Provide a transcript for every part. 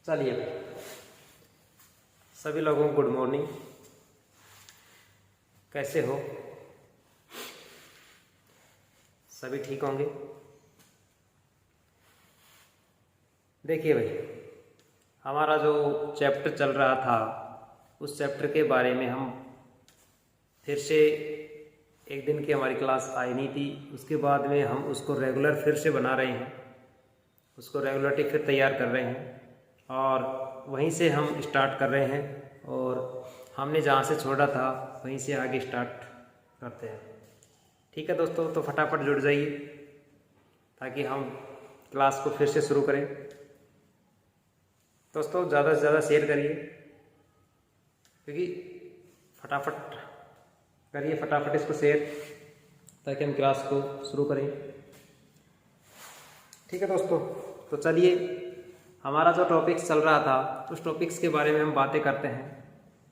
चलिए सभी लोगों को गुड मॉर्निंग। कैसे हो? सभी ठीक होंगे। देखिए भाई, हमारा जो चैप्टर चल रहा था उस चैप्टर के बारे में हम फिर से एक दिन की हमारी क्लास आई नहीं थी, उसके बाद में हम उसको रेगुलर फिर से बना रहे हैं, उसको रेगुलरिटी फिर तैयार कर रहे हैं और वहीं से हम स्टार्ट कर रहे हैं और हमने जहाँ से छोड़ा था वहीं से आगे स्टार्ट करते हैं। ठीक है दोस्तों, तो फटाफट जुड़ जाइए ताकि हम क्लास को फिर से शुरू करें। दोस्तों ज़्यादा से ज़्यादा शेयर करिए, क्योंकि फटाफट करिए, फटाफट इसको शेयर ताकि हम क्लास को शुरू करें। ठीक है दोस्तों, तो चलिए हमारा जो टॉपिक्स चल रहा था उस टॉपिक्स के बारे में हम बातें करते हैं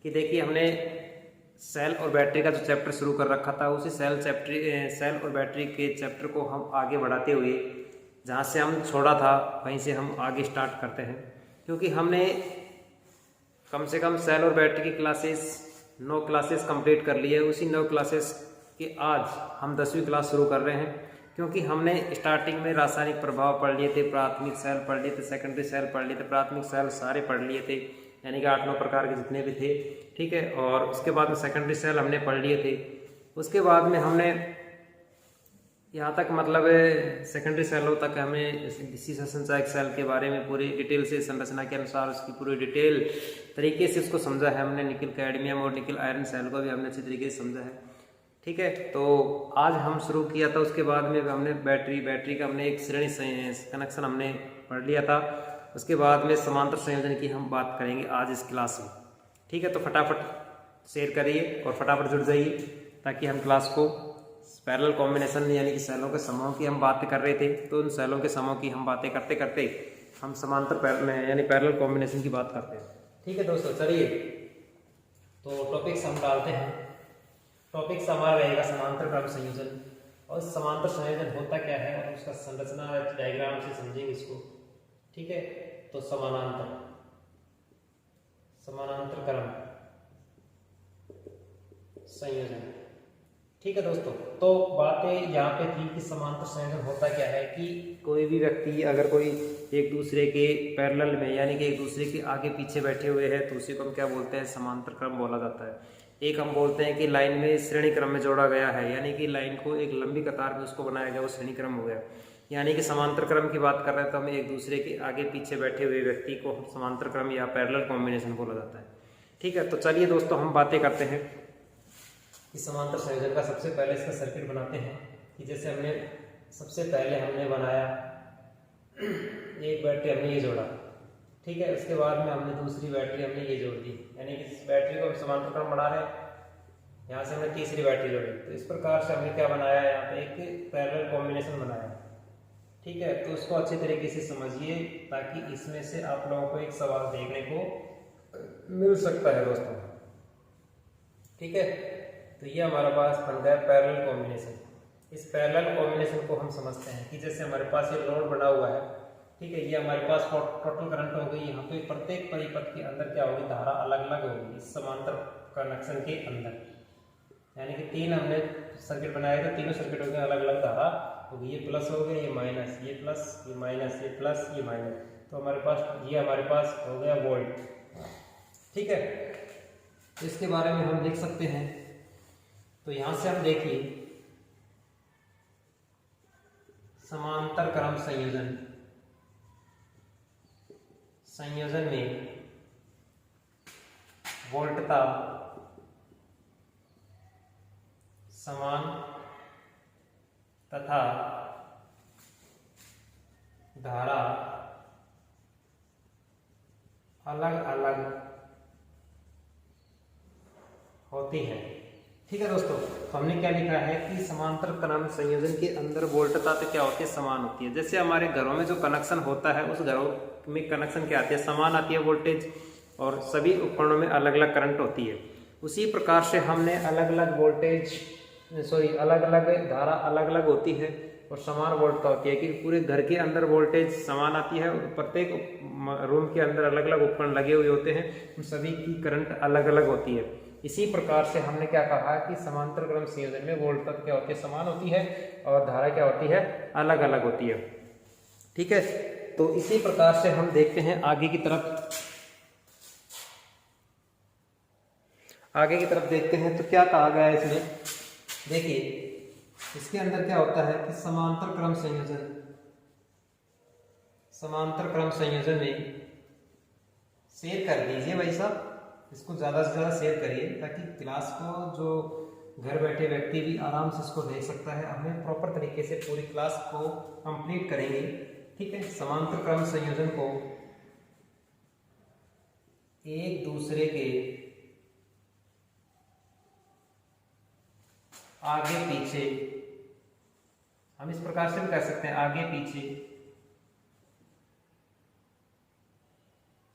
कि देखिए हमने सेल और बैटरी का जो चैप्टर शुरू कर रखा था उसी सेल और बैटरी के चैप्टर को हम आगे बढ़ाते हुए जहाँ से हम छोड़ा था वहीं से हम आगे स्टार्ट करते हैं, क्योंकि हमने कम से कम सेल और बैटरी की क्लासेस 9 क्लासेस कंप्लीट कर ली है। उसी 9 क्लासेस के आज हम 10वीं क्लास शुरू कर रहे हैं, क्योंकि हमने स्टार्टिंग में रासायनिक प्रभाव पढ़ लिए थे, प्राथमिक सेल पढ़ लिए थे, सेकेंडरी सेल पढ़ लिए थे, प्राथमिक सेल सारे पढ़ लिए थे, यानी कि 8-9 प्रकार के जितने भी थे। ठीक है, और उसके बाद में सेकेंडरी सेल हमने पढ़ लिए थे। उसके बाद में हमने यहाँ तक मतलब सेकेंडरी सेलों तक हमें विशिष्ट संचायक सेल के बारे में पूरी डिटेल से संरचना के अनुसार उसकी पूरी डिटेल तरीके से उसको समझा है हमने। निकल कैडमियम और निकल आयरन सेल को भी हमने अच्छी तरीके से समझा है। ठीक है, तो आज हम शुरू किया था, उसके बाद में हमने बैटरी का हमने एक श्रेणी कनेक्शन हमने पढ़ लिया था। उसके बाद में समांतर संयोजन की हम बात करेंगे आज इस क्लास में। ठीक है, तो फटाफट शेयर करिए और फटाफट जुड़ जाइए ताकि हम क्लास को पैरेलल कॉम्बिनेशन यानी कि सेलों के समूहों की हम बात कर रहे थे, तो उन सेलों के समूह की हम बातें करते करते हम समांतर यानी पैरेलल कॉम्बिनेशन की बात करते हैं। ठीक है दोस्तों, चलिए तो टॉपिक्स हम डालते हैं। टॉपिक्स हमारा रहेगा समांतर क्रम संयोजन, और समांतर संयोजन होता क्या है और उसका संरचना डायग्राम से समझेंगे इसको। ठीक है, तो समानांतर क्रम संयोजन। ठीक है दोस्तों, तो बातें यहाँ पे थी कि समांतर संयोजन होता क्या है कि कोई भी व्यक्ति अगर कोई एक दूसरे के पैरेलल में यानी कि एक दूसरे के आगे पीछे बैठे हुए हैं तो उसी को हम क्या बोलते हैं, समांतर क्रम बोला जाता है। एक हम बोलते हैं कि लाइन में श्रेणी क्रम में जोड़ा गया है, यानी कि लाइन को एक लंबी कतार में उसको बनाया गया, वो श्रेणी क्रम हो गया। यानी कि समांतर क्रम की बात कर रहे हैं तो हमें एक दूसरे के आगे पीछे बैठे हुए व्यक्ति को समांतर क्रम या पैरेलल कॉम्बिनेशन बोला जाता है। ठीक है, तो चलिए दोस्तों हम बातें करते हैं कि समांतर संयोजन का। सबसे पहले इसका सर्किट बनाते हैं कि जैसे हमने सबसे पहले हमने बनाया एक बैटरी, हमने ये जोड़ा। ठीक है, उसके बाद में हमने दूसरी बैटरी हमने ये जोड़ दी, यानी कि इस बैटरी को हम समांतर क्रम बना रहे हैं। यहाँ से हमने तीसरी बैटरी जोड़ी, तो इस प्रकार से हमने क्या बनाया, यहाँ पे एक पैरेलल कॉम्बिनेशन बनाया। ठीक है, तो उसको अच्छे तरीके से समझिए ताकि इसमें से आप लोगों को एक सवाल देखने को मिल सकता है दोस्तों। ठीक है, तो ये हमारे पास बन गया पैरेलल कॉम्बिनेशन। इस पैरेलल कॉम्बिनेशन को हम समझते हैं कि जैसे हमारे पास ये लोड बना हुआ है। ठीक है, ये हमारे पास टोटल करंट हो गई। यहाँ पे प्रत्येक परिपथ के अंदर क्या होगी, धारा अलग अलग होगी इस समांतर कनेक्शन के अंदर। यानी कि 3 हमने सर्किट बनाए थे, तीनों सर्किटों में अलग अलग धारा होगी। ये प्लस हो गया, ये माइनस, ये प्लस, ये माइनस, ये प्लस, ये माइनस। तो हमारे पास हो गया वोल्ट। ठीक है, तो इसके बारे में हम देख सकते हैं। तो यहां से हम देखिए समांतर क्रम संयोजन में वोल्टता समान तथा धारा अलग अलग होती है। ठीक है दोस्तों, तो हमने क्या लिखा है कि समांतर क्रम संयोजन के अंदर वोल्टता तो क्या होती है, समान होती है। जैसे हमारे घरों में जो कनेक्शन होता है उस घरों में कनेक्शन क्या आती है, समान आती है वोल्टेज, और सभी उपकरणों में अलग अलग करंट होती है। उसी प्रकार से हमने अलग अलग धारा अलग अलग होती है, और समान वोल्टता होती है कि पूरे घर के अंदर वोल्टेज समान आती है और प्रत्येक रूम के अंदर अलग अलग उपकरण लगे हुए होते हैं, उन सभी की करंट अलग अलग होती है। इसी प्रकार से हमने क्या कहा कि समांतर क्रम संयोजन में वोल्टता क्या होती है, समान होती है और धारा क्या होती है, अलग अलग होती है। ठीक है, तो इसी प्रकार से हम देखते हैं आगे की तरफ। आगे की तरफ देखते हैं तो क्या कहा गया है इसमें। देखिए इसके अंदर क्या होता है कि समांतर क्रम संयोजन, समांतर क्रम संयोजन में शेयर कर दीजिए भाई साहब, इसको ज़्यादा से ज़्यादा शेयर करिए ताकि क्लास को जो घर बैठे व्यक्ति भी आराम से इसको देख सकता है। हमें प्रॉपर तरीके से पूरी क्लास को कंप्लीट करेंगे। ठीक है, समांतर क्रम संयोजन को एक दूसरे के आगे पीछे, हम इस प्रकार से भी कर सकते हैं, आगे पीछे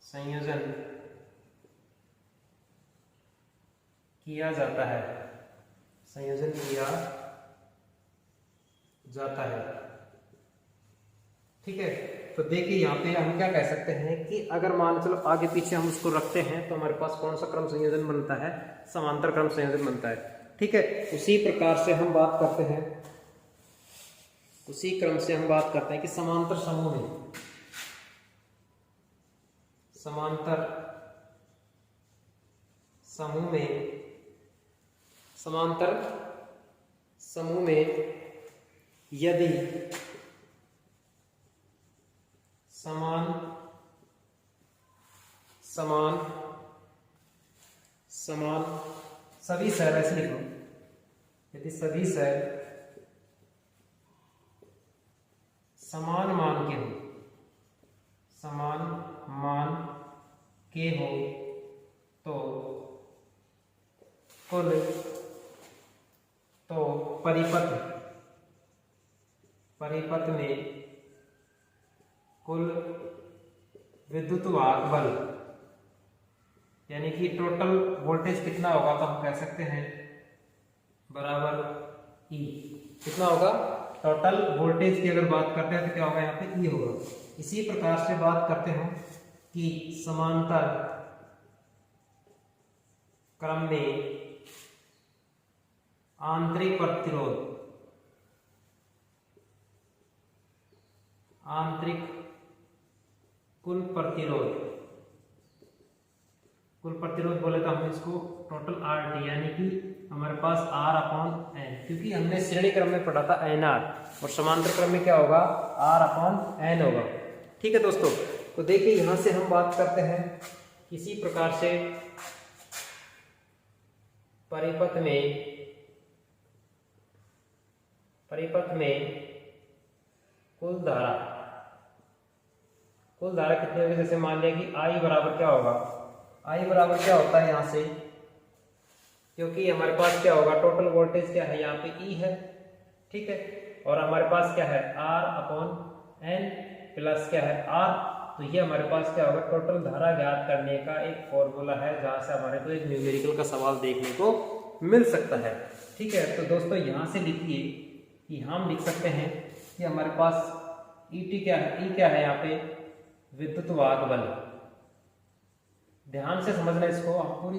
संयोजन किया जाता है, संयोजन किया जाता है। ठीक है, तो देखिए यहाँ पे हम क्या कह सकते हैं कि अगर मान चलो आगे पीछे हम उसको रखते हैं तो हमारे पास कौन सा क्रम संयोजन बनता है, समांतर क्रम संयोजन बनता है। ठीक है, उसी प्रकार से हम बात करते हैं, उसी क्रम से हम बात करते हैं कि समांतर समूह में, समांतर समूह में, समांतर समूह में यदि समान समान समान सभी सेल, ऐसे लिखो, यदि सभी सेल समान मान के हो, समान मान के हो तो कुल, तो परिपथ, परिपथ में कुल विद्युत वाहक बल, यानी कि टोटल वोल्टेज कितना होगा तो हम कह सकते हैं बराबर ई। कितना होगा, टोटल वोल्टेज की अगर बात करते हैं तो क्या होगा, यहाँ पे ई होगा। इसी प्रकार से बात करते हैं कि समांतर क्रम में आंतरिक प्रतिरोध, आंतरिक कुल प्रतिरोध, कुल प्रतिरोध बोले तो हम इसको टोटल आर टी, यानी कि हमारे पास आर अपॉन एन, क्योंकि हमने श्रेणी क्रम में पढ़ा था एन आर, और समांतर क्रम में क्या होगा, आर अपॉन एन होगा। ठीक है दोस्तों, तो देखिए यहां से हम बात करते हैं किसी प्रकार से परिपथ में, परिपथ में कुल धारा, कुल धारा कितनी होगी, जैसे मान लिया कि आई बराबर क्या होगा, आई बराबर क्या होता है यहाँ से, क्योंकि हमारे पास क्या होगा, टोटल वोल्टेज क्या है यहाँ पे ई है। ठीक है, और हमारे पास क्या है, आर अपॉन एन प्लस क्या है आर, तो ये हमारे पास क्या होगा, टोटल धारा ज्ञात करने का एक फॉर्मूला है जहां से हमारे को एक न्यूमेरिकल का सवाल देखने को मिल सकता है। ठीक है, तो दोस्तों यहां से लिखिए कि हम लिख सकते हैं कि हमारे पास ई टी क्या है, ई क्या है यहाँ पे, विद्युत वाहक बल। ध्यान से समझना इसको, हम पूरी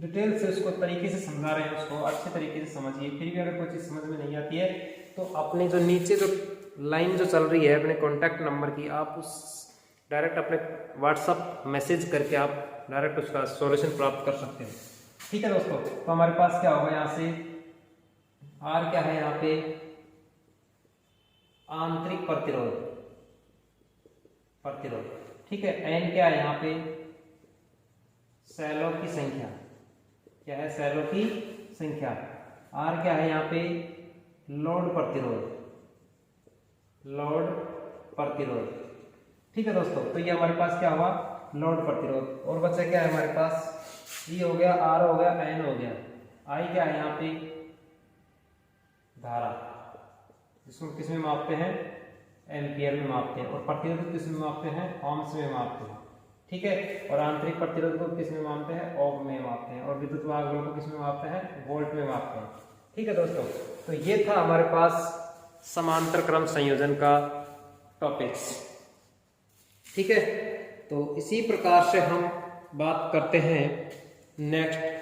डिटेल से उसको तरीके से समझा रहे हैं, उसको अच्छे तरीके से समझिए। फिर भी अगर कोई चीज़ समझ में नहीं आती है तो अपने जो नीचे जो लाइन जो चल रही है अपने कॉन्टैक्ट नंबर की, आप उस डायरेक्ट अपने व्हाट्सअप मैसेज करके आप डायरेक्ट उसका सॉल्यूशन प्राप्त कर सकते हैं। ठीक है दोस्तों, तो हमारे पास क्या होगा, यहाँ से आर क्या है, यहाँ पे आंतरिक प्रतिरोध, प्रतिरोध। ठीक है, एन क्या है यहाँ पे, सेलों की संख्या, क्या है, सेलों की संख्या। आर क्या है यहाँ पे, लोड प्रतिरोध, लोड प्रतिरोध। ठीक है दोस्तों, तो ये हमारे पास क्या हुआ, लोड प्रतिरोध। और बच्चा क्या है हमारे पास, ई हो गया, आर हो गया, एन हो गया। आई क्या है यहाँ पे, धारा, जिसको किसमें मापते हैं, एम्पियर में मापते हैं, और प्रतिरोध किसमें मापते हैं, ओम्स में मापते हैं। ठीक है, और आंतरिक प्रतिरोध को किसमें मापते हैं, ओम में मापते हैं, और विद्युत वाहक बल को किसमें मापते हैं, वोल्ट में मापते हैं। ठीक है दोस्तों, तो ये था हमारे पास समांतर क्रम संयोजन का टॉपिक्स। ठीक है, तो इसी प्रकार से हम बात करते हैं नेक्स्ट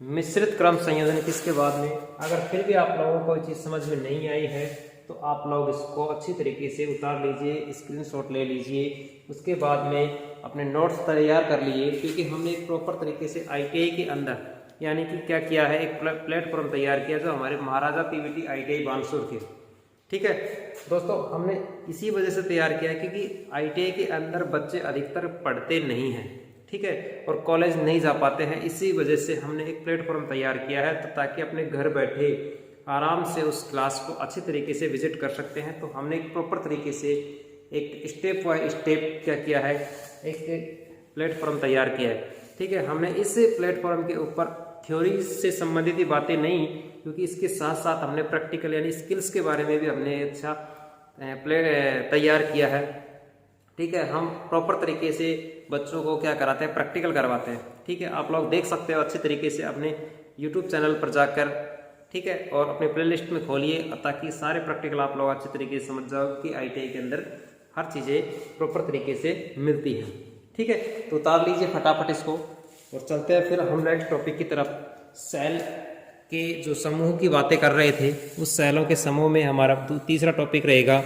मिश्रित क्रम संयोजन। किसके बाद में अगर फिर भी आप लोगों को कोई चीज़ समझ में नहीं आई है तो आप लोग इसको अच्छी तरीके से उतार लीजिए, स्क्रीनशॉट ले लीजिए, उसके बाद में अपने नोट्स तैयार कर लीजिए, क्योंकि हमने एक प्रॉपर तरीके से ITI के अंदर यानी कि क्या किया है, एक प्लेटफॉर्म तैयार किया जो हमारे महाराजा PVT ITI बानसूर के। ठीक है दोस्तों, हमने इसी वजह से तैयार किया है क्योंकि ITI के अंदर बच्चे अधिकतर पढ़ते नहीं हैं, ठीक है, और कॉलेज नहीं जा पाते हैं। इसी वजह से हमने एक प्लेटफॉर्म तैयार किया है, तो ताकि अपने घर बैठे आराम से उस क्लास को अच्छी तरीके से विजिट कर सकते हैं। तो हमने एक प्रॉपर तरीके से एक स्टेप बाय स्टेप क्या किया है, एक प्लेटफॉर्म तैयार किया है। ठीक है, हमने इस प्लेटफॉर्म के ऊपर थ्योरी से संबंधित ही बातें नहीं, क्योंकि इसके साथ साथ हमने प्रैक्टिकल यानी स्किल्स के बारे में भी हमने अच्छा तैयार किया है। ठीक है, हम प्रॉपर तरीके से बच्चों को क्या कराते हैं, प्रैक्टिकल करवाते हैं। ठीक है, आप लोग देख सकते हो अच्छे तरीके से अपने YouTube चैनल पर जाकर, ठीक है, और अपने प्लेलिस्ट में खोलिए, ताकि सारे प्रैक्टिकल आप लोग अच्छे तरीके से समझ जाओ कि ITI के अंदर हर चीज़ें प्रॉपर तरीके से मिलती हैं। ठीक है, तो उतार लीजिए फटाफट इसको और चलते हैं फिर हम नेक्स्ट टॉपिक की तरफ। सेल के जो समूह की बातें कर रहे थे, उस सेलों के समूह में हमारा तीसरा टॉपिक रहेगा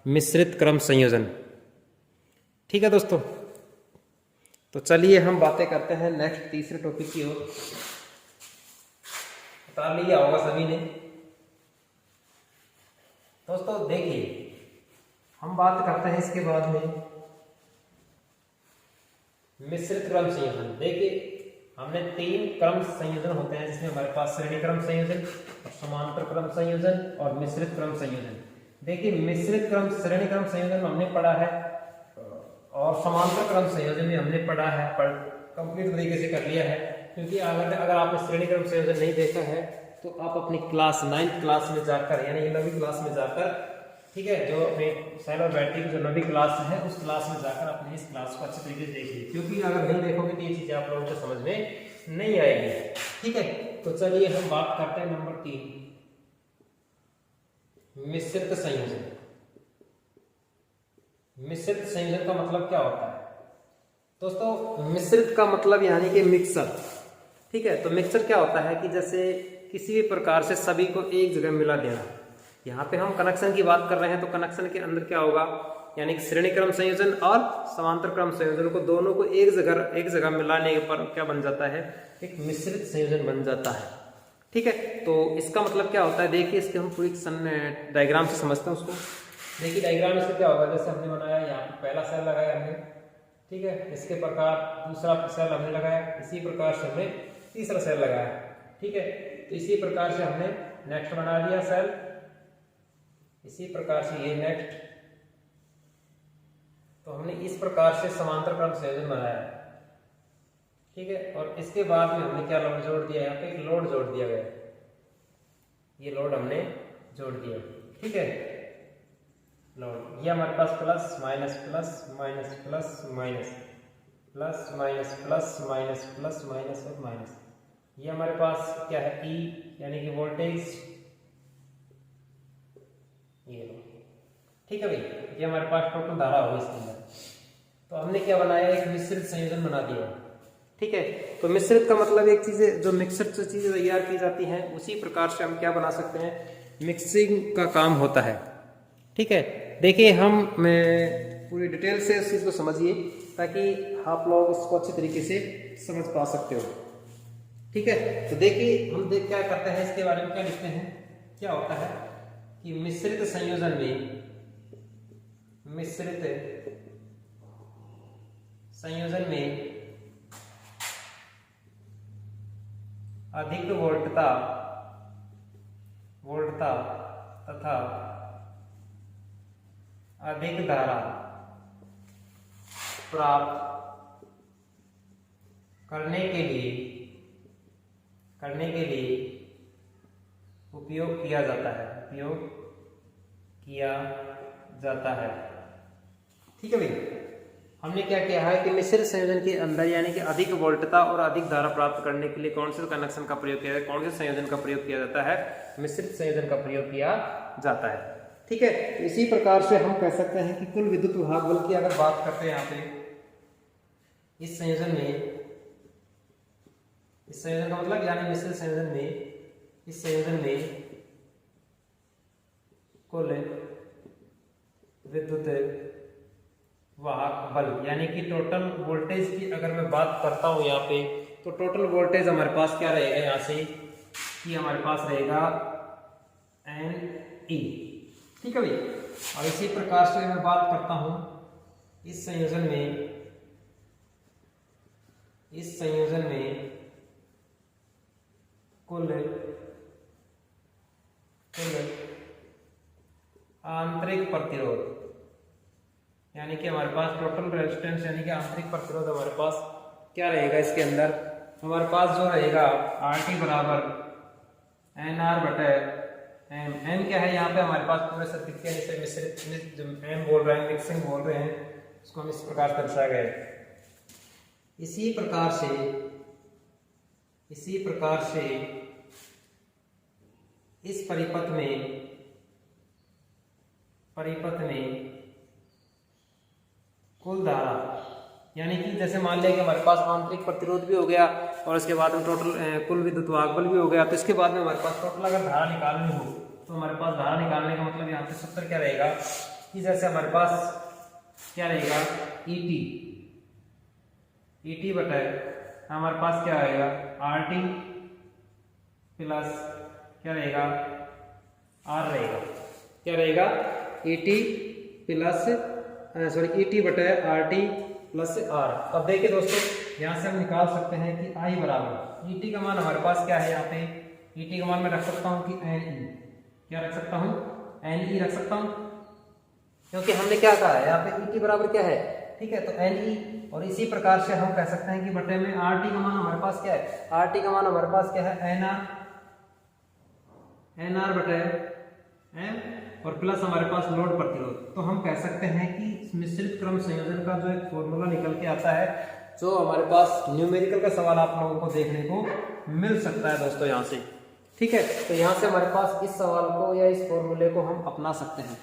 मिश्रित क्रम संयोजन। ठीक है दोस्तों, तो चलिए हम बातें करते हैं नेक्स्ट तीसरे टॉपिक की ओर। उतार लिया होगा सभी ने। दोस्तों देखिए, हम बात करते हैं इसके बाद में मिश्रित क्रम संयोजन। देखिए, हमने 3 क्रम संयोजन होते हैं, जिसमें हमारे पास श्रेणी क्रम संयोजन और समांतर क्रम संयोजन और मिश्रित क्रम संयोजन। देखिए, मिश्रित क्रम श्रेणी क्रम संयोजन हमने पढ़ा है और समांतर क्रम संयोजन भी हमने पढ़ा है, कंप्लीट तरीके से कर लिया है। क्योंकि अगर आपने श्रेणी क्रम संयोजन नहीं देखा है तो आप अपनी क्लास 9th क्लास में जाकर यानी 9वीं क्लास में जाकर, ठीक है, जो अपने सेल और बैटरी की जो 9वीं क्लास है उस क्लास में जाकर अपने इस क्लास को अच्छे तरीके से देखिए, क्योंकि अगर नहीं देखोगे तो ये चीजें आप लोगों को समझ में नहीं आएगी। ठीक है, तो चलिए हम बात करते हैं नंबर 3, मिश्रित संयोजन। मिश्रित संयोजन का मतलब क्या होता है दोस्तों? मिश्रित का मतलब यानी कि मिक्सर। ठीक है, तो मिक्सर क्या होता है कि जैसे किसी भी प्रकार से सभी को एक जगह मिला देना। यहाँ पे हम कनेक्शन की बात कर रहे हैं, तो कनेक्शन के अंदर क्या होगा, यानी कि श्रेणी क्रम संयोजन और समांतर क्रम संयोजन को दोनों को एक जगह मिलाने पर क्या बन जाता है, एक मिश्रित संयोजन बन जाता है। ठीक है, तो इसका मतलब क्या होता है, देखिए इसके हम पूरी डायग्राम से समझते हैं उसको। देखिए डायग्राम इससे क्या होगा, जैसे हमने बनाया, यहाँ पे पहला सेल लगाया हमने, ठीक है, इसके प्रकार दूसरा सेल हमने लगाया, इसी प्रकार से हमने तीसरा सेल लगाया। ठीक है, तो इसी प्रकार से हमने नेक्स्ट बना दिया सेल, इसी प्रकार से ये नेक्स्ट, तो हमने इस प्रकार से समांतर क्रम संयोजन बनाया। ठीक है, और इसके बाद में हमने क्या लोड जोड़ दिया, यहाँ पे एक लोड जोड़ दिया गया, ये लोड हमने जोड़ दिया। ठीक है, लोड ये हमारे पास plus minus plus minus plus minus plus minus plus minus plus minus और माइनस, ये हमारे पास क्या है, E यानी कि वोल्टेज, ये लो। ठीक है भाई, ये हमारे पास टोटल धारा होगी इसके अंदर। तो हमने क्या बनाया, एक मिश्रित संयोजन बना दिया। ठीक है, तो मिश्रित का मतलब एक चीज जो मिक्सर से चीजें तैयार की जाती हैं, उसी प्रकार से हम क्या बना सकते हैं, मिक्सिंग का काम होता है। ठीक है, देखिए हम पूरी डिटेल से इस चीज को समझिए ताकि आप लोग इसको अच्छे तरीके से समझ पा सकते हो। ठीक है, तो देखिए हम क्या करते हैं, इसके बारे में क्या लिखते हैं, क्या होता है कि मिश्रित संयोजन में अधिक वोल्टता तथा अधिक धारा प्राप्त करने के लिए उपयोग किया जाता है। ठीक है भाई, हमने क्या किया है कि मिश्रित संयोजन के अंदर यानी कि अधिक वोल्टता और अधिक धारा प्राप्त करने के लिए कौन से कनेक्शन का प्रयोग किया जाता है, कौन से संयोजन का प्रयोग किया जाता है, मिश्रित संयोजन का प्रयोग किया जाता है। ठीक है, तो इसी प्रकार से हम कह सकते हैं कि कुल विद्युत विभाग बल की अगर बात करते हैं यहाँ पे इस संयोजन का मतलब यानी मिश्रित संयोजन में, इस संयोजन में कुल विद्युत वाहक बल यानी कि टोटल वोल्टेज की अगर मैं बात करता हूं यहाँ पे, तो टोटल वोल्टेज हमारे पास क्या रहेगा यहाँ से कि हमारे पास रहेगा NE। ठीक है भाई, और इसी प्रकार से मैं बात करता हूं इस संयोजन में कुल आंतरिक प्रतिरोध यानी कि हमारे पास टोटल रेजिस्टेंस यानी कि आंतरिक प्रतिरोध हमारे पास क्या रहेगा, इसके अंदर हमारे पास जो रहेगा RT बराबर NR बटे M। M क्या है यहाँ पे हमारे पास पूरे सर्किट के जैसे मिश्रित जो M बोल रहे हैं, मिक्सिंग बोल रहे हैं, उसको हम इस प्रकार से दर्शाया गया है। इसी प्रकार से इस परिपथ में कुल धारा यानी कि जैसे मान लिया कि हमारे पास आंतरिक प्रतिरोध भी हो गया और इसके बाद में टोटल कुल विद्युत वाहक बल भी हो गया, तो इसके बाद में हमारे पास टोटल अगर धारा निकालनी हो तो हमारे पास धारा निकालने का मतलब यहाँ पे सूत्र क्या रहेगा कि जैसे हमारे पास क्या रहेगा ET बटा हमारे पास क्या आएगा RT प्लस क्या रहेगा R रहेगा, क्या रहेगा ET बटा RT प्लस R। अब देखिए दोस्तों, यहाँ से हम निकाल सकते हैं कि I बराबर ET का मान हमारे पास क्या है, यहाँ पे ET का मान मैं रख सकता हूँ कि NE, क्या रख सकता हूँ NE रख सकता हूँ, क्योंकि हमने क्या कहा है यहाँ पे ET बराबर क्या है, ठीक है, तो NE। और इसी प्रकार से हम कह सकते हैं कि बटे में RT का मान हमारे पास क्या है, RT का मान हमारे पास क्या है NR बटे M और प्लस हमारे पास लोड प्रतिरोध। तो हम कह सकते हैं कि मिश्रित क्रम संयोजन का जो एक फॉर्मूला निकल के आता है, जो हमारे पास न्यूमेरिकल का सवाल आप लोगों को देखने को मिल सकता है दोस्तों यहाँ से। ठीक है, तो यहाँ से हमारे पास इस सवाल को या इस फॉर्मूले को हम अपना सकते हैं।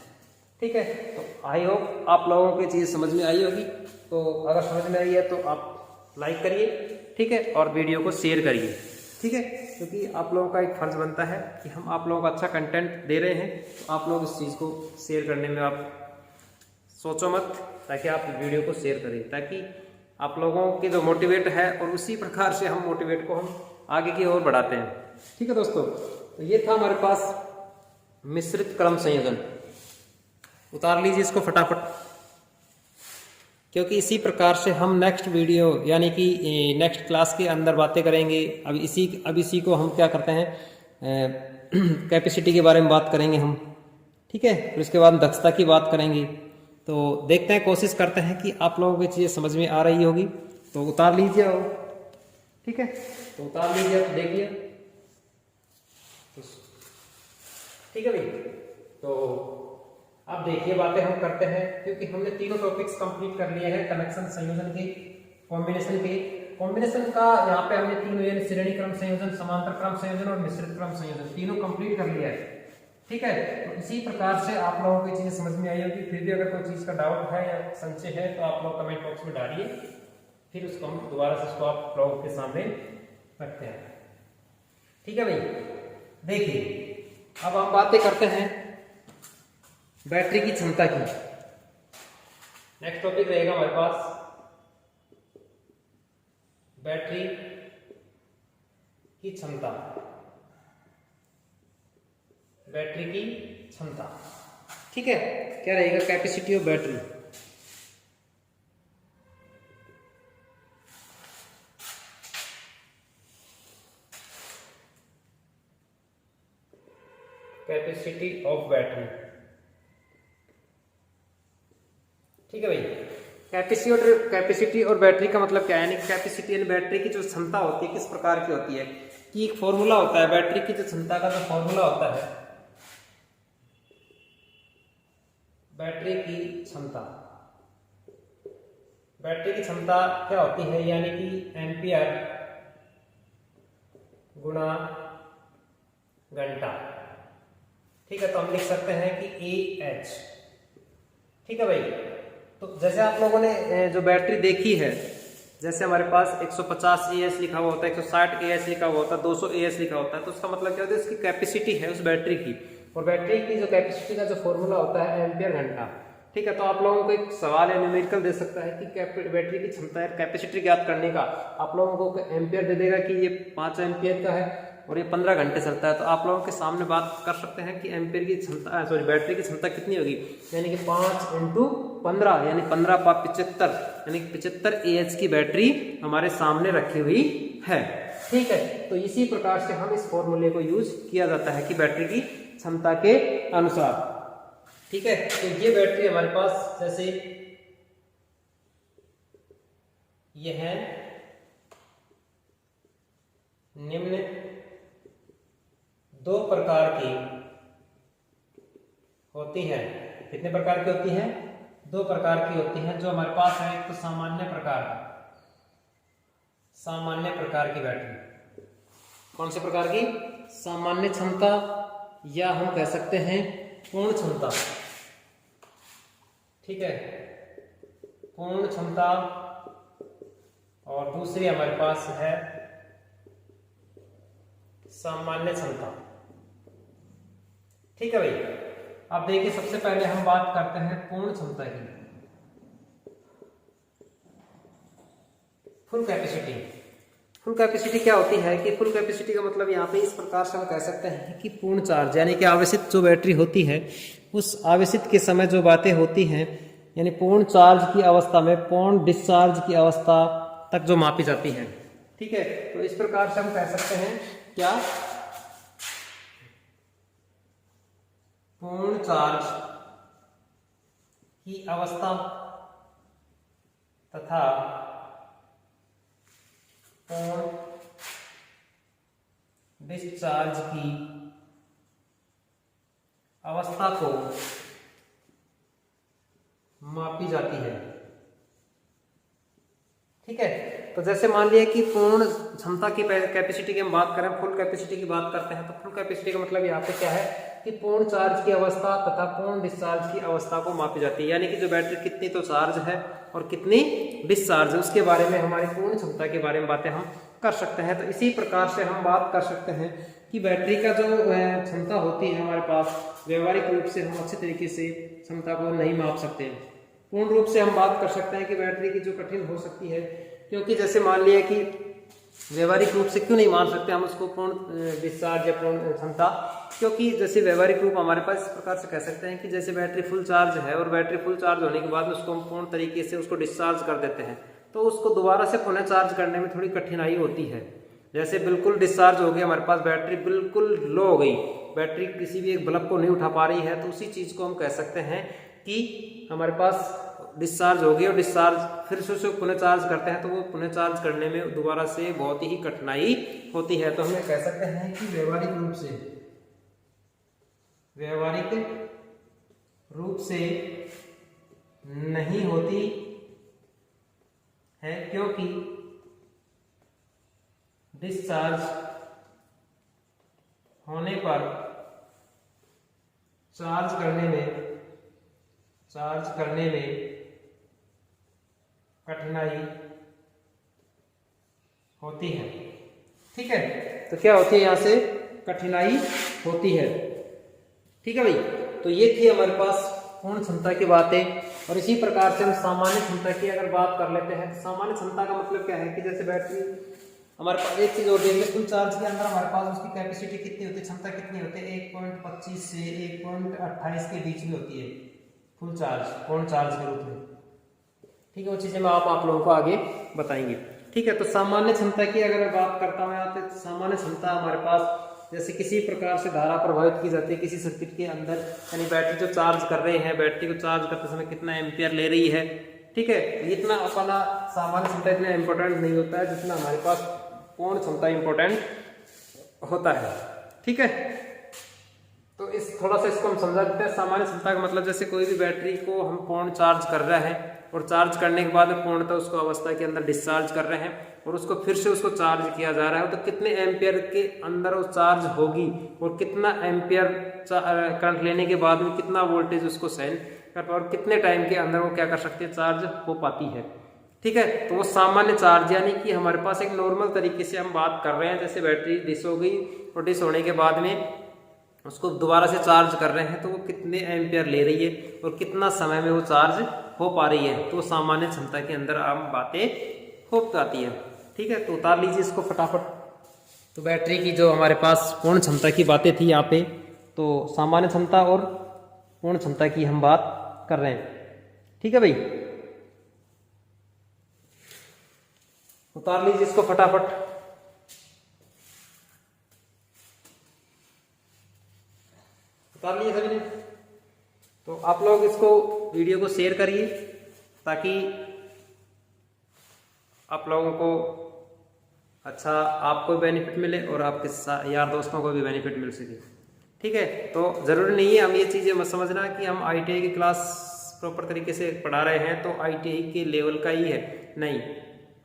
ठीक है, तो आई होप आप लोगों को चीज़ समझ में आई होगी। तो अगर समझ में आई है तो आप लाइक करिए, ठीक है, और वीडियो को शेयर करिए। ठीक है, क्योंकि आप लोगों का एक फर्ज बनता है कि हम आप लोगों को अच्छा कंटेंट दे रहे हैं, तो आप लोग इस चीज़ को शेयर करने में आप सोचो मत, ताकि आप वीडियो को शेयर करें, ताकि आप लोगों के जो मोटिवेट है और उसी प्रकार से हम मोटिवेट को हम आगे की ओर बढ़ाते हैं। ठीक है दोस्तों, तो ये था हमारे पास मिश्रित क्रम संयोजन। उतार लीजिए इसको फटाफट, क्योंकि इसी प्रकार से हम नेक्स्ट वीडियो यानी कि नेक्स्ट क्लास के अंदर बातें करेंगे। अब इसी को हम क्या करते हैं, कैपेसिटी के बारे में बात करेंगे हम। ठीक है, फिर उसके बाद दक्षता की बात करेंगे। तो देखते हैं, कोशिश करते हैं कि आप लोगों को चीज़ें समझ में आ रही होगी। तो उतार लीजिए और ठीक है, तो उतार लीजिए, तो देखिए। ठीक है भाई, तो अब देखिए बातें हम करते हैं, क्योंकि हमने तीनों टॉपिक्स कंप्लीट कर लिए हैं, कनेक्शन, संयोजन के, कॉम्बिनेशन का यहाँ पे हमने तीनों यानी श्रेणी क्रम संयोजन, समांतर क्रम संयोजन और मिश्रित क्रम संयोजन तीनों कंप्लीट कर लिया है। ठीक है, तो इसी प्रकार से आप लोगों को ये चीजें समझ में आई होगी। फिर भी अगर कोई चीज का डाउट है या संशय है तो आप लोग कमेंट बॉक्स में डालिए, फिर उसको हम दोबारा से उसको आप लोगों के सामने रखते हैं। ठीक है भाई, देखिए अब हम बातें करते हैं बैटरी की क्षमता की। नेक्स्ट टॉपिक रहेगा हमारे पास बैटरी की क्षमता। बैटरी की क्षमता, ठीक है, क्या रहेगा, capacity of battery. Capacity of battery, ठीक है भाई। कैपेसिटी और बैटरी का मतलब क्या है, यानी कैपेसिटी यानी बैटरी की जो क्षमता होती है किस प्रकार की होती है, कि एक फॉर्मूला होता है बैटरी की जो क्षमता का, जो फॉर्मूला होता है बैटरी की क्षमता। बैटरी की क्षमता क्या होती है, यानी कि एम्पियर गुणा घंटा। ठीक है, तो हम लिख सकते हैं कि AH। ठीक है भाई, तो जैसे आप लोगों ने जो बैटरी देखी है, जैसे हमारे पास 150 AH लिखा हुआ होता है, 160 AH लिखा हुआ होता है, 200 AH लिखा होता है, तो उसका मतलब क्या होता है, इसकी कैपेसिटी है उस बैटरी की, और बैटरी की जो कैपेसिटी का जो फॉर्मूला होता है एम्पियर घंटा। ठीक है, तो आप लोगों को एक सवाल या न्यूमेरिकल दे सकता है कि बैटरी की क्षमता है कैपेसिटी ज्ञात करने का, आप लोगों को एम्पियर दे देगा कि ये 5 एम्पियर का है और ये 15 घंटे चलता है, तो आप लोगों के सामने बात कर सकते हैं कि एम्पियर की क्षमता, सॉरी बैटरी की क्षमता कितनी होगी, यानी कि 5 × 15 यानी 15 × 75 यानी 75 AH की बैटरी हमारे सामने रखी हुई है। ठीक है, तो इसी प्रकार से हम इस फॉर्मूले को यूज किया जाता है कि बैटरी की क्षमता के अनुसार। ठीक है, तो ये बैटरी हमारे पास जैसे ये है निम्न 2 प्रकार की होती है। कितने प्रकार की होती है? 2 प्रकार की होती है जो हमारे पास है। एक तो सामान्य प्रकार की बैटरी। कौन से प्रकार की? सामान्य क्षमता, या हम कह सकते हैं पूर्ण क्षमता। ठीक है, पूर्ण क्षमता, और दूसरी हमारे पास है सामान्य क्षमता। ठीक है भाई, अब देखिए सबसे पहले हम बात करते हैं पूर्ण क्षमता की, फुल कैपेसिटी। फुल कैपेसिटी क्या होती है कि फुल कैपेसिटी का मतलब यहाँ पे इस प्रकार से हम कह सकते हैं कि पूर्ण चार्ज, यानी कि आवेशित जो बैटरी होती है उस आवेशित के समय जो बातें होती हैं, यानी पूर्ण चार्ज की अवस्था में पूर्ण डिस्चार्ज की अवस्था तक जो मापी जाती है। ठीक है, तो इस प्रकार से हम कह सकते हैं क्या, पूर्ण चार्ज की अवस्था तथा पूर्ण डिस्चार्ज की अवस्था को मापी जाती है। ठीक है, तो जैसे मान लिया कि पूर्ण क्षमता की कैपेसिटी की हम बात करें, फुल कैपेसिटी की बात करते हैं, तो फुल कैपेसिटी का मतलब यहाँ पे क्या है कि पूर्ण चार्ज की अवस्था तथा पूर्ण डिस्चार्ज की अवस्था को मापी जाती है, यानी कि जो बैटरी कितनी तो चार्ज है और कितनी डिस्चार्ज है उसके बारे में, हमारी पूर्ण क्षमता के बारे में बातें हम कर सकते हैं। तो इसी प्रकार से हम बात कर सकते हैं कि बैटरी का जो क्षमता होती है हमारे पास, व्यवहारिक रूप से हम अच्छे तरीके से क्षमता को नहीं माप सकते। पूर्ण रूप से हम बात कर सकते हैं कि बैटरी की जो कठिन हो सकती है, क्योंकि जैसे मान लिया कि व्यवहारिक रूप से क्यों नहीं मान सकते हम उसको पूर्ण डिस्चार्ज या पूर्ण क्षमता, क्योंकि जैसे व्यवहारिक रूप हमारे पास इस प्रकार से कह सकते हैं कि जैसे बैटरी फुल चार्ज है और बैटरी फुल चार्ज होने के बाद उसको हम पूर्ण तरीके से उसको डिस्चार्ज कर देते हैं, तो उसको दोबारा से पुनः चार्ज करने में थोड़ी कठिनाई होती है। जैसे बिल्कुल डिस्चार्ज हो गई हमारे पास बैटरी, बिल्कुल लो हो गई बैटरी, किसी भी एक बल्ब को नहीं उठा पा रही है, तो उसी चीज को हम कह सकते हैं कि हमारे पास डिस्चार्ज हो गई और डिस्चार्ज फिर से उसको पुनः चार्ज करते हैं, तो वो पुनः चार्ज करने में दोबारा से बहुत ही कठिनाई होती है। तो हमें कह सकते हैं कि व्यवहारिक रूप से नहीं होती है, क्योंकि डिस्चार्ज होने पर चार्ज करने में कठिनाई होती है। ठीक है, तो क्या होती है, यहां से कठिनाई होती है। ठीक है भाई, तो ये थी हमारे पास पूर्ण क्षमता की बातें, और इसी प्रकार से हम सामान्य क्षमता की अगर बात कर लेते हैं, तो सामान्य क्षमता का मतलब क्या है कि जैसे बैटरी हमारे पास एक चीज और देखिए, फुल चार्ज के अंदर हमारे पास उसकी कैपेसिटी कितनी होती है, क्षमता कितनी होती है, 1.25 से 1.28 के बीच में होती है फुल चार्ज, पूर्ण चार्ज के रूप में। ठीक है, वो चीजें मैं आप लोगों को आगे बताएंगे। ठीक है, तो सामान्य क्षमता की अगर मैं बात करता हूँ यहाँ पे, सामान्य क्षमता हमारे पास जैसे किसी प्रकार से धारा प्रवाहित की जाती है किसी सर्किट के अंदर, यानी बैटरी जो चार्ज कर रहे हैं, बैटरी को चार्ज करते समय कितना एम्पियर ले रही है। ठीक है, इतना अपना सामान्य क्षमता इतना इंपॉर्टेंट नहीं होता है जितना हमारे पास पूर्ण क्षमता इंपॉर्टेंट होता है। ठीक है, तो इस थोड़ा सा इसको हम समझा देते हैं। सामान्य क्षमता का मतलब जैसे कोई भी बैटरी को हम पूर्ण चार्ज कर रहे हैं और चार्ज करने के बाद में पूर्णतः उसको अवस्था के अंदर डिस्चार्ज कर रहे हैं और उसको फिर से उसको चार्ज किया जा रहा है, तो कितने एम्पियर के अंदर वो चार्ज होगी और कितना एम्पियर करंट लेने के बाद में कितना वोल्टेज उसको सहन कर पाए और कितने टाइम के अंदर वो क्या कर सकती है, चार्ज हो पाती है। ठीक है, तो वो सामान्य चार्ज यानी कि हमारे पास एक नॉर्मल तरीके से हम बात कर रहे हैं, जैसे बैटरी डिस हो गई और डिस होने के बाद में उसको दोबारा से चार्ज कर रहे हैं तो वो कितने एम्पियर ले रही है और कितना समय में वो चार्ज हो पा रही है, तो सामान्य क्षमता के अंदर आम बातें हो पाती है। ठीक है, तो उतार लीजिए इसको फटाफट। तो बैटरी की जो हमारे पास पूर्ण क्षमता की बातें थी यहाँ पे, तो सामान्य क्षमता और पूर्ण क्षमता की हम बात कर रहे हैं। ठीक है भाई, उतार लीजिए इसको फटाफट। उतार लिए सभी ने? तो आप लोग इसको वीडियो को शेयर करिए ताकि आप लोगों को अच्छा, आपको बेनिफिट मिले और आपके यार दोस्तों को भी बेनिफिट मिल सके। ठीक है, तो ज़रूरी नहीं है हम ये चीज़ें मत समझना कि हम ITI की क्लास प्रॉपर तरीके से पढ़ा रहे हैं तो ITI के लेवल का ही है, नहीं,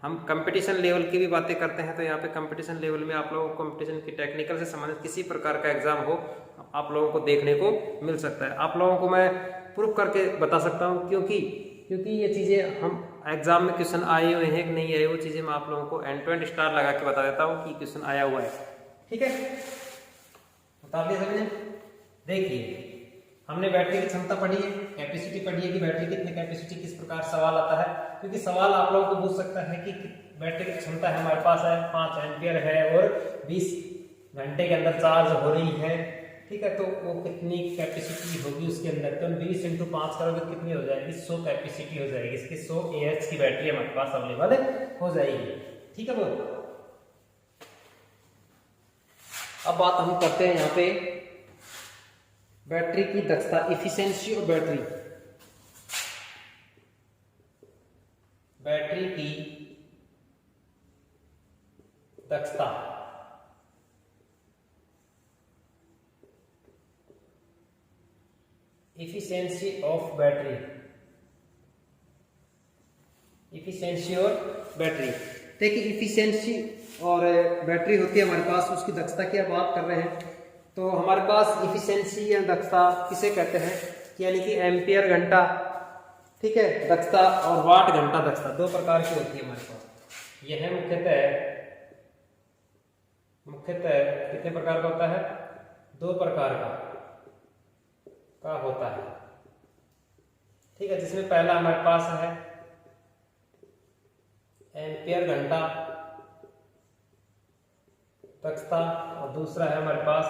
हम कंपटीशन लेवल की भी बातें करते हैं। तो यहाँ पे कंपटीशन लेवल में आप लोगों को कंपटीशन की टेक्निकल से संबंधित किसी प्रकार का एग्जाम हो आप लोगों को देखने को मिल सकता है। आप लोगों को मैं प्रूफ करके बता सकता हूँ, क्योंकि ये चीज़ें हम एग्जाम में क्वेश्चन आए हुए हैं कि नहीं आए, वो चीज़ें मैं आप लोगों को एंड टू एंड स्टार लगा के बता देता हूँ कि क्वेश्चन आया हुआ है। ठीक है, बता दिया सभी ने। देखिए, हमने बैटरी की क्षमता पढ़ी है, कैपेसिटी पढ़ी है कि बैटरी कितनी कैपेसिटी, किस प्रकार सवाल आता है, क्योंकि सवाल आप लोगों को पूछ सकता है कि बैटरी की क्षमता है हमारे पास है 5 एम्पियर है और 20 घंटे के अंदर चार्ज हो रही है। ठीक है, तो वो कितनी कैपेसिटी होगी उसके अंदर, तो 20 × 5 करोगे कितनी हो जाएगी, 100 कैपेसिटी हो जाएगी। इसकी 100 AH की बैटरी हमारे पास अवेलेबल हो जाएगी। ठीक है, वो अब बात हम करते हैं यहाँ पे बैटरी की दक्षता, इफिशिएंसी ऑफ बैटरी। बैटरी की दक्षता, इफिशिएंसी ऑफ बैटरी, इफिशिएंसी और बैटरी। देखिए, इफिशिएंसी और बैटरी होती है हमारे पास, उसकी दक्षता की आप बात कर रहे हैं। तो हमारे पास इफिशिएंसी या दक्षता किसे कहते हैं, यानी कि एम्पियर घंटा, ठीक है, दक्षता और वाट घंटा दक्षता, दो प्रकार की होती है हमारे पास। यह है मुख्यतः कितने प्रकार का होता है, 2 प्रकार का होता है। ठीक है, जिसमें पहला हमारे पास है एम्पियर घंटा दक्षता और दूसरा है हमारे पास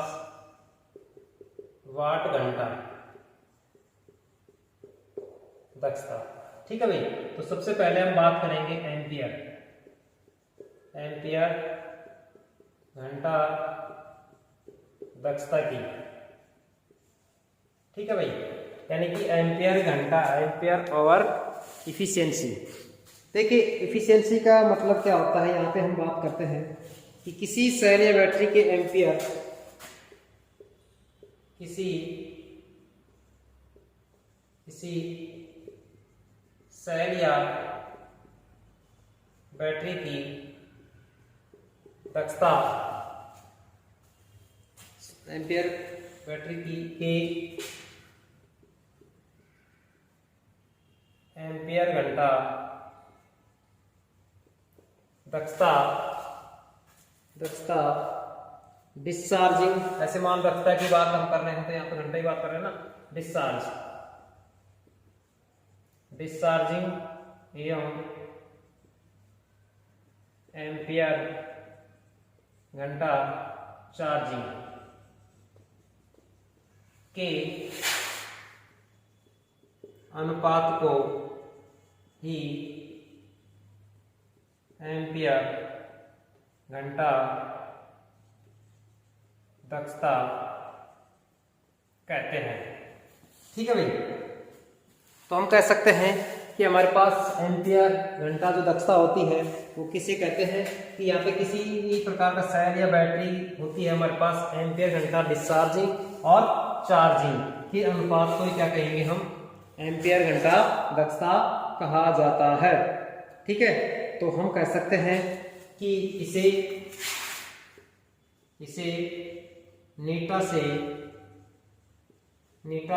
वाट घंटा दक्षता। ठीक है भाई, तो सबसे पहले हम बात करेंगे एम्पियर घंटा दक्षता की। ठीक है भाई, यानी कि एम्पियर घंटा, एम्पियर और इफिशिएंसी। देखिए, इफिशिएंसी का मतलब क्या होता है, यहाँ पे हम बात करते हैं कि किसी सेल या बैटरी के एम्पियर, किसी सेल या बैटरी की दक्षता, एम्पियर बैटरी की एम्पियर घंटा दक्षता डिस्चार्जिंग, ऐसे मान दक्षता की बात हम कर रहे हैं तो यहाँ पे घंटा की बात कर रहे हैं ना, डिस्चार्जिंग एवं एम्पियर घंटा चार्जिंग के अनुपात को ही एम्पियर घंटा दक्षता कहते हैं। ठीक है भाई, तो हम कह सकते हैं कि हमारे पास एम्पियर घंटा जो दक्षता होती है वो किसे कहते हैं कि यहाँ पे किसी भी प्रकार का सेल या बैटरी होती है हमारे पास, एम्पियर घंटा डिस्चार्जिंग और चार्जिंग के अनुपात को क्या कहेंगे हम, एम्पियर घंटा दक्षता कहा जाता है। ठीक है, तो हम कह सकते हैं कि इसे नीटा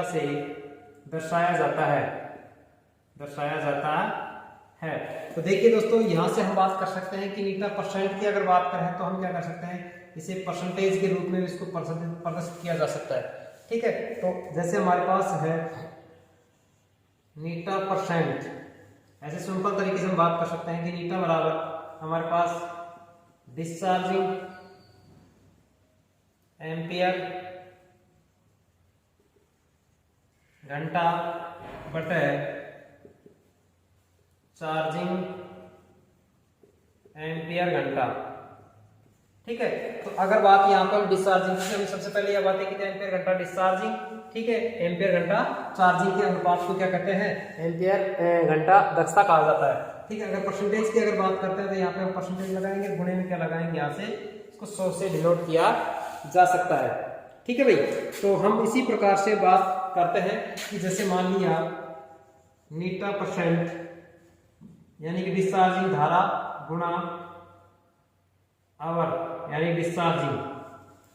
से दर्शाया जाता है। तो देखिए दोस्तों, यहां से हम बात कर सकते हैं कि नीटा परसेंट की अगर बात करें तो हम क्या कर सकते हैं, इसे परसेंटेज के रूप में इसको प्रदर्शित किया जा सकता है। ठीक है, तो जैसे हमारे पास है नीटा परसेंट, ऐसे सिंपल तरीके से हम बात कर सकते हैं कि नीटा बराबर हमारे पास डिस्चार्जिंग एम्पियर घंटा बटे चार्जिंग एम्पियर घंटा। ठीक है, तो अगर बात यहाँ पर डिस्चार्जिंग की, हम सबसे पहले यह बात है कि एम्पियर घंटा डिस्चार्जिंग, ठीक है, एम्पियर घंटा चार्जिंग के अनुपात को क्या कहते हैं, एम्पियर घंटा दक्षता कहा जाता है। ठीक है, अगर परसेंटेज की अगर बात करते हैं तो यहाँ पे हम परसेंटेज लगाएंगे, गुणे में क्या लगाएंगे, यहाँ से इसको 100 से डिनोट किया जा सकता है। ठीक है भाई, तो हम इसी प्रकार से बात करते हैं कि जैसे मान लिया नीटा परसेंट यानी कि डिस्चार्जिंग धारा गुणा आवर यानी डिस्चार्जिंग।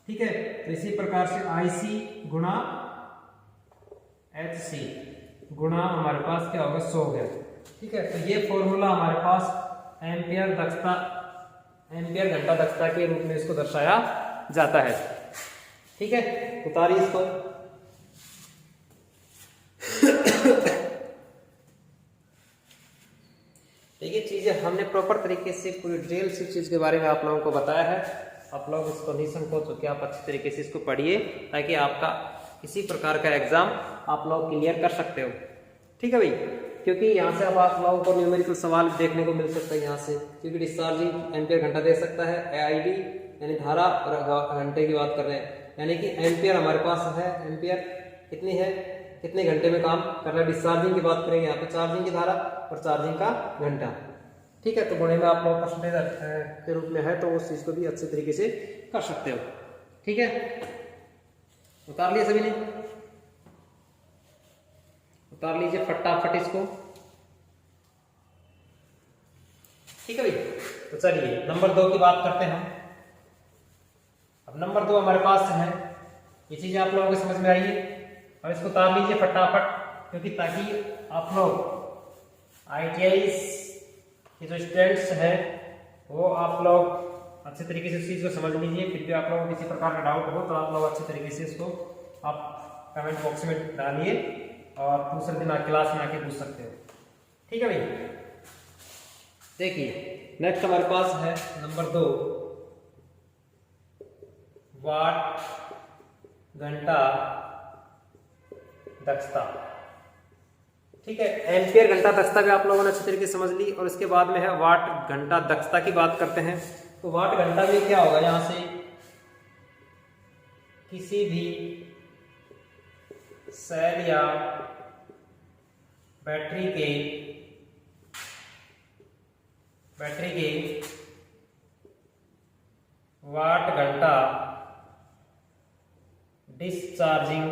ठीक है, तो इसी प्रकार से IC गुणा HC गुणा हमारे पास क्या होगा, 100 हो गया। ठीक है, तो ये फॉर्मूला हमारे पास एम्पियर घंटा दक्षता के रूप में इसको दर्शाया जाता है। ठीक है, उतारिए इसको। देखिए, चीजें हमने प्रॉपर तरीके से पूरी डिटेल से चीज के बारे में आप लोगों को बताया है। आप लोग इस कंडीशन को तो क्या आप अच्छी तरीके से इसको पढ़िए, ताकि आपका किसी प्रकार का एग्जाम आप लोग क्लियर कर सकते हो। ठीक है भाई, क्योंकि यहाँ से अब आप लोगों को न्यूमेरिकल सवाल देखने को मिल सकता है यहाँ से, क्योंकि डिस्चार्जिंग एम्पियर घंटा दे सकता है, AID यानी धारा और घंटे की बात कर रहे हैं, यानी कि एम्पियर हमारे पास है, एम्पियर कितनी है, कितने घंटे में काम कर रहा है। डिस्चार्जिंग की बात करेंगे यहाँ पे चार्जिंग की धारा और चार्जिंग का घंटा। ठीक है, तो गुणे में आप लोग परसेंटेज के रूप में है तो उस चीज को भी अच्छे तरीके से कर सकते हो। ठीक है, उतार लिया सभी ने, उतार लीजिए फटाफट इसको। ठीक है भाई, तो चलिए नंबर 2 की बात करते हैं हम। अब नंबर 2 हमारे पास है, ये चीजें आप लोगों को समझ में आई है, और इसको उतार लीजिए फटाफट, क्योंकि ताकि आप लोग ITI के जो स्टूडेंट्स हैं वो आप लोग अच्छे तरीके से इस चीज को समझ लीजिए। फिर भी आप लोगों को किसी प्रकार का डाउट हो तो आप लोग अच्छे तरीके से इसको आप कमेंट बॉक्स में डालिए और दूसरे दिन क्लास में आके पूछ सकते हो। ठीक है भाई, देखिए नेक्स्ट हमारे पास है नंबर 2, वाट घंटा दक्षता। ठीक है, एम्पियर घंटा दक्षता भी आप लोगों ने अच्छी तरीके से समझ ली, और इसके बाद में है वाट घंटा दक्षता की बात करते हैं। तो वाट घंटा में क्या होगा, यहां से किसी भी सेल या बैटरी के वाट घंटा डिस्चार्जिंग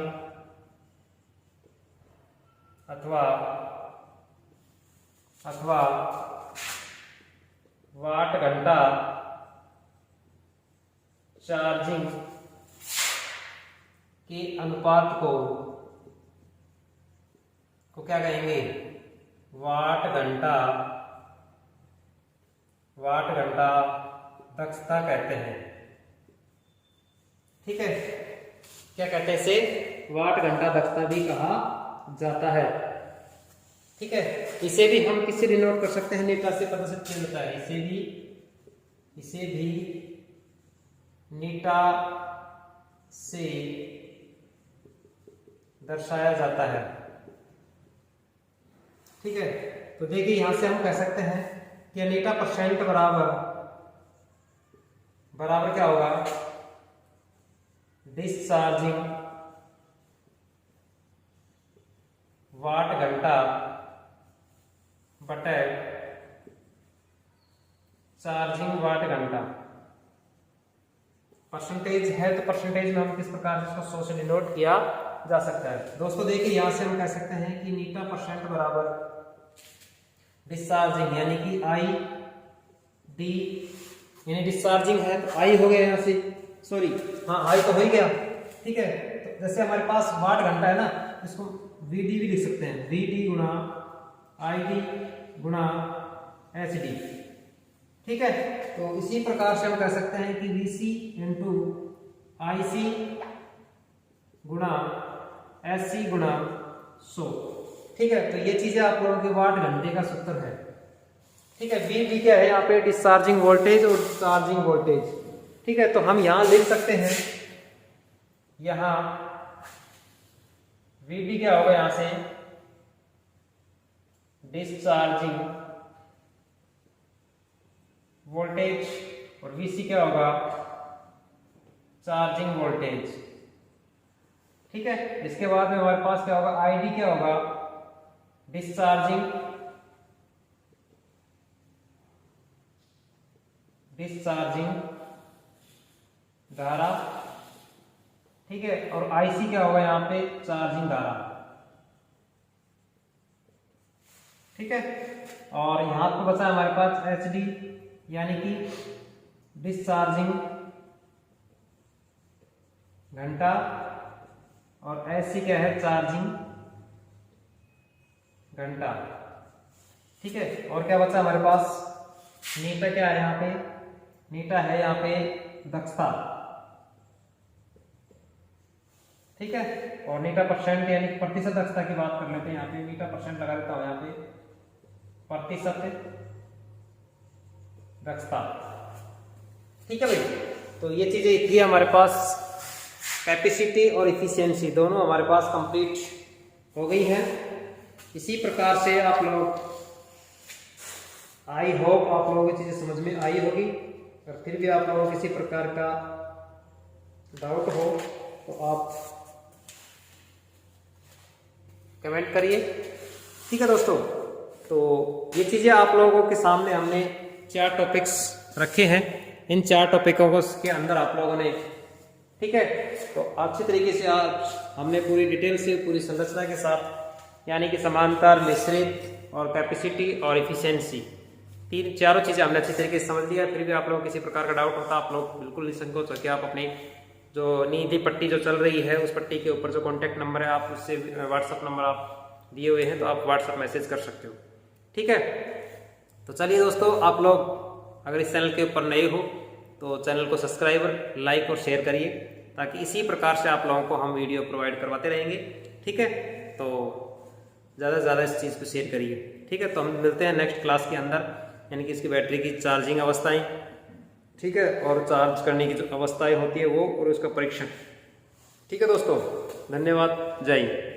अथवा वाट घंटा चार्जिंग के अनुपात को क्या कहेंगे, वाट घंटा दक्षता कहते हैं। ठीक है, क्या कहते हैं इसे, वाट घंटा दक्षता भी कहा जाता है। ठीक है, इसे भी हम किससे डिनोट कर सकते हैं, नीटा से प्रदर्शित किया जाता है। इसे भी नीटा से दर्शाया जाता है। ठीक है, तो देखिए यहां से हम कह सकते हैं कि नीटा परसेंट बराबर क्या होगा, डिस्चार्जिंग वाट घंटा बटे चार्जिंग वाट घंटा। परसेंटेज है तो परसेंटेज में हम किस प्रकार से इसको 100 से डिनोट किया जा सकता है। दोस्तों देखिए यहाँ से हम कह सकते हैं कि नीटा परसेंट बराबर डिस्चार्जिंग यानी कि आई डी, यानी डिस्चार्जिंग है तो आई हो गया यहाँ से, सॉरी हाँ आई तो हो ही गया, ठीक है। तो जैसे हमारे पास वाट घंटा है ना, इसको वी डी भी लिख सकते हैं, वी डी गुणा आई डी गुणा एच डी, ठीक है। तो इसी प्रकार से हम कह सकते हैं कि वी सी इंटू आई सी गुणा एस सी गुणा 100, ठीक है। तो ये चीजें आप लोगों के वाट घंटे का सूत्र है, ठीक है। वी डी क्या है यहाँ पे, डिस्चार्जिंग वोल्टेज और चार्जिंग वोल्टेज, ठीक है। तो हम यहाँ लिख सकते हैं, यहाँ वी डी क्या होगा यहाँ से डिस्चार्जिंग वोल्टेज और वी सी क्या होगा चार्जिंग वोल्टेज, ठीक है। इसके बाद में हमारे पास क्या होगा, आई डी क्या होगा डिस्चार्जिंग धारा, ठीक है। और आईसी क्या होगा यहाँ पे चार्जिंग धारा, ठीक है। और यहाँ पे बचा हमारे पास एच डी यानी कि डिस्चार्जिंग घंटा, और एससी क्या है चार्जिंग घंटा, ठीक है। और क्या बचा हमारे पास, नीटा क्या है यहाँ पे, नीटा है यहाँ पे दक्षता, ठीक है। और नीटा परसेंट यानी प्रतिशत दक्षता की बात कर लेते हैं, यहाँ पे नीटा परसेंट लगा देता हूं, यहाँ पे प्रतिशत दक्षता, ठीक है भाई। तो ये चीजें इतनी हमारे पास, कैपेसिटी और इफिशियंसी दोनों हमारे पास कंप्लीट हो गई है। इसी प्रकार से आप लोग, आई होप आप लोगों को चीजें समझ में आई होगी। और फिर भी आप लोगों को किसी प्रकार का डाउट हो तो आप कमेंट करिए, ठीक है दोस्तों। तो ये चीजें आप लोगों के सामने हमने 4 टॉपिक्स रखे हैं, इन 4 टॉपिकों के अंदर आप लोगों ने, ठीक है, तो अच्छी तरीके से आज हमने पूरी डिटेल से पूरी संरचना के साथ, यानी कि समांतर, मिश्रित और कैपेसिटी और इफिशियंसी, चारों चीज़ें हमने अच्छी तरीके से समझ लिया। फिर भी आप लोगों को किसी प्रकार का डाउट होता, आप लोग बिल्कुल निसंकोच होकर आप अपनी जो नीति पट्टी जो चल रही है उस पट्टी के ऊपर जो कॉन्टैक्ट नंबर है, आप उससे व्हाट्सअप नंबर आप दिए हुए हैं तो आप व्हाट्सअप मैसेज कर सकते हो, ठीक है। तो चलिए दोस्तों, आप लोग अगर इस चैनल के ऊपर नए हो तो चैनल को सब्सक्राइब, लाइक और शेयर करिए, ताकि इसी प्रकार से आप लोगों को हम वीडियो प्रोवाइड करवाते रहेंगे, ठीक है। तो ज़्यादा से ज़्यादा इस चीज़ को शेयर करिए, ठीक है। तो हम मिलते हैं नेक्स्ट क्लास के अंदर, यानी कि इसकी बैटरी की चार्जिंग अवस्थाएं, ठीक है, और चार्ज करने की जो अवस्थाएं होती है वो, और उसका परीक्षण, ठीक है दोस्तों। धन्यवाद, जय हिंद।